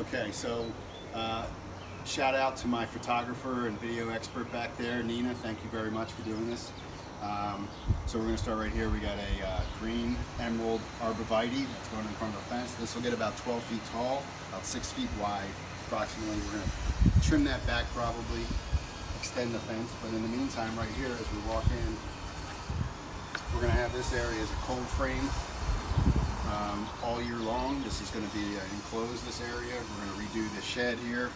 Okay, so shout out to my photographer and video expert back there, Nina. Thank you very much for doing this. So we're going to start right here. We got a green emerald arborvitae that's going in front of the fence. This will get about 12 feet tall, about 6 feet wide approximately. We're going to trim that back probably, extend the fence. But in the meantime, right here, as we walk in, we're going to have this area as a cold frame all year long. This is going to be enclosed, this area. We're going to redo the shed here,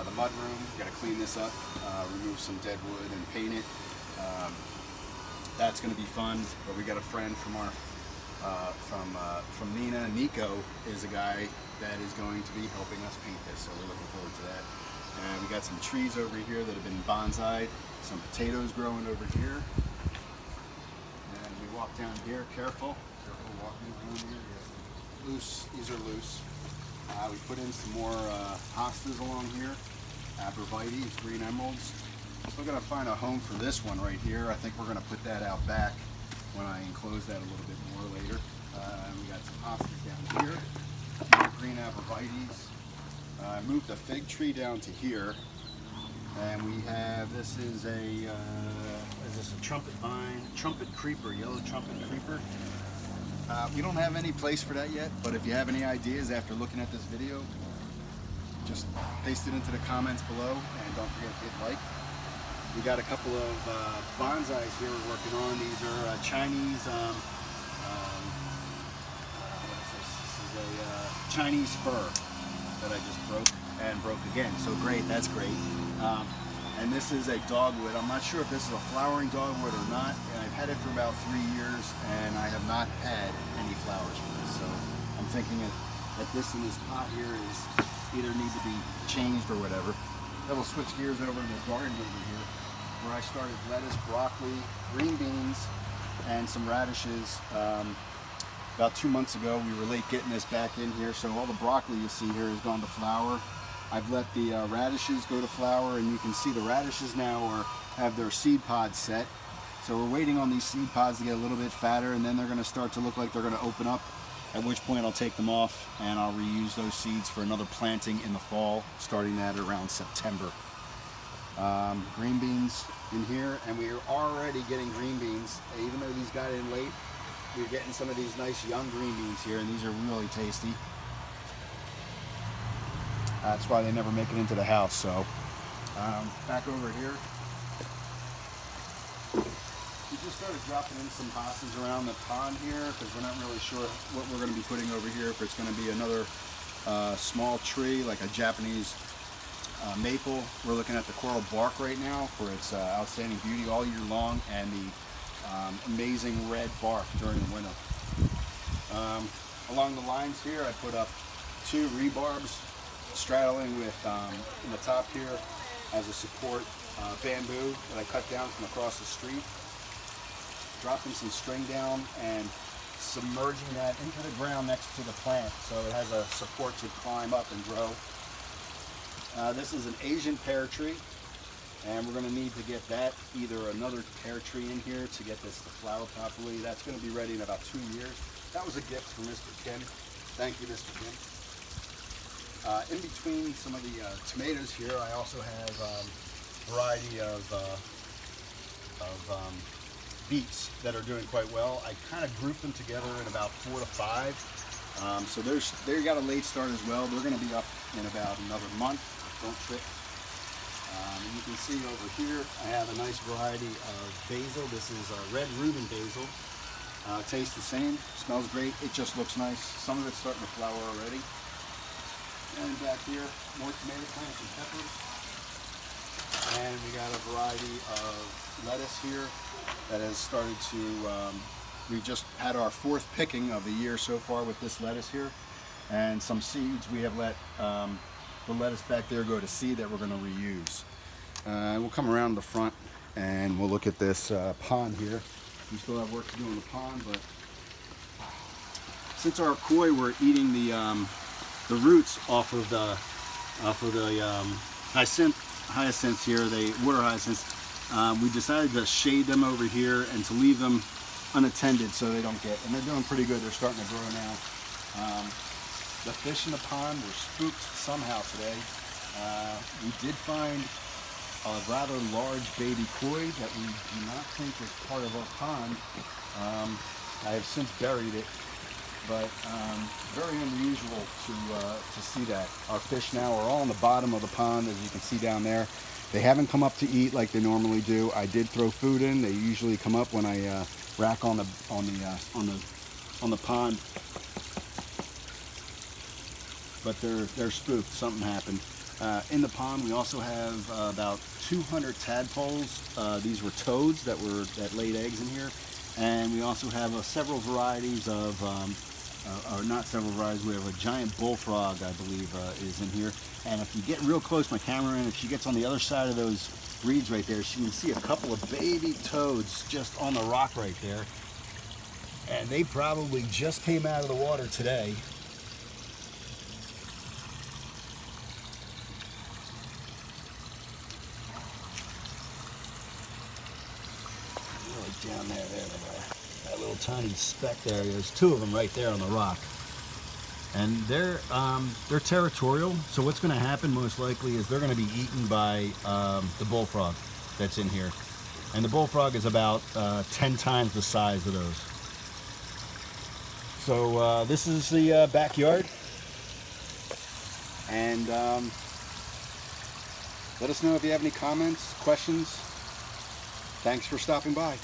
the mud room. We've got to clean this up, remove some dead wood and paint it. That's going to be fun. But we got a friend from our from Nina. Nico is a guy that is going to be helping us paint this, so we're looking forward to that. And we got some trees over here that have been bonsai'd, some potatoes growing over here. And we walk down here, careful walking down here. Loose, these are loose. We put in some more hostas along here, arborvitae, green emeralds. Still gotta find a home for this one right here. I think we're gonna put that out back when I enclose that a little bit more later. We got some hostas down here, more green arborvitaes. I moved the fig tree down to here, and we have, this is a trumpet vine, trumpet creeper, yellow trumpet creeper. We don't have any place for that yet, but if you have any ideas after looking at this video, just paste it into the comments below, and don't forget to hit like. We got a couple of bonsais here we're working on. These are Chinese, what is this? This is a Chinese fir that I just broke again. So great, that's great. And this is a dogwood. I'm not sure if this is a flowering dogwood or not. And I've had it for about 3 years, and I have not had any flowers for this. So I'm thinking that this in this pot here is either need to be changed or whatever. Then we'll switch gears over to the garden over here, where I started lettuce, broccoli, green beans, and some radishes. About 2 months ago, we were late getting this back in here, so all the broccoli you see here has gone to flower. I've let the radishes go to flower, and you can see the radishes now have their seed pods set. So we're waiting on these seed pods to get a little bit fatter, and then they're going to start to look like they're going to open up, at which point I'll take them off and I'll reuse those seeds for another planting in the fall, starting that around September. Green beans in here, and we are already getting green beans. Even though these got in late, we're getting some of these nice young green beans here, and these are really tasty. That's why they never make it into the house. So back over here, we just started dropping in some hostas around the pond here, because we're not really sure what we're going to be putting over here. If it's going to be another small tree like a Japanese maple. We're looking at the coral bark right now for its outstanding beauty all year long, and the amazing red bark during the winter. Along the lines here, I put up 2 rebarbs straddling with in the top here as a support, bamboo that I cut down from across the street, dropping some string down and submerging that into the ground next to the plant so it has a support to climb up and grow. This is an Asian pear tree, and we're going to need to get that, either another pear tree in here to get this to flower properly. That's going to be ready in about 2 years. That was a gift from Mr. Kim. Thank you, Mr. Kim. In between some of the tomatoes here, I also have a variety of beets that are doing quite well. I kind of grouped them together in about 4 to 5. So they got a late start as well. They're going to be up in about another month. Don't trip. And you can see over here, I have a nice variety of basil. This is red Reuben basil. Tastes the same, smells great. It just looks nice. Some of it's starting to flower already. And back here, more tomato plants and peppers. And we got a variety of lettuce here that has started to, we just had our 4th picking of the year so far with this lettuce here. And some seeds, we have let the lettuce back there go to seed that we're going to reuse. We'll come around the front and we'll look at this pond here. We still have work to do on the pond, but since our koi were eating the roots off of the hyacinths here, the water hyacinths, we decided to shade them over here and to leave them unattended so they don't get, and they're doing pretty good. They're starting to grow now. The fish in the pond were spooked somehow today. We did find a rather large baby koi that we do not think was part of our pond. I have since buried it, but very unusual to see that. Our fish now are all on the bottom of the pond, as you can see down there. They haven't come up to eat like they normally do. I did throw food in. They usually come up when I rack on the pond, but they're spooked. Something happened. In the pond, we also have about 200 tadpoles. These were toads that laid eggs in here, and we also have several varieties of, or not several varieties. We have a giant bullfrog, I believe, is in here. And if you get real close, my camera, and if she gets on the other side of those reeds right there, she can see a couple of baby toads just on the rock right there. And they probably just came out of the water today. Right down there, there they are. That little tiny speck there. There's two of them right there on the rock. And they're territorial, so what's going to happen most likely is they're going to be eaten by the bullfrog that's in here. And the bullfrog is about 10 times the size of those. So this is the backyard. And let us know if you have any comments, questions. Thanks for stopping by.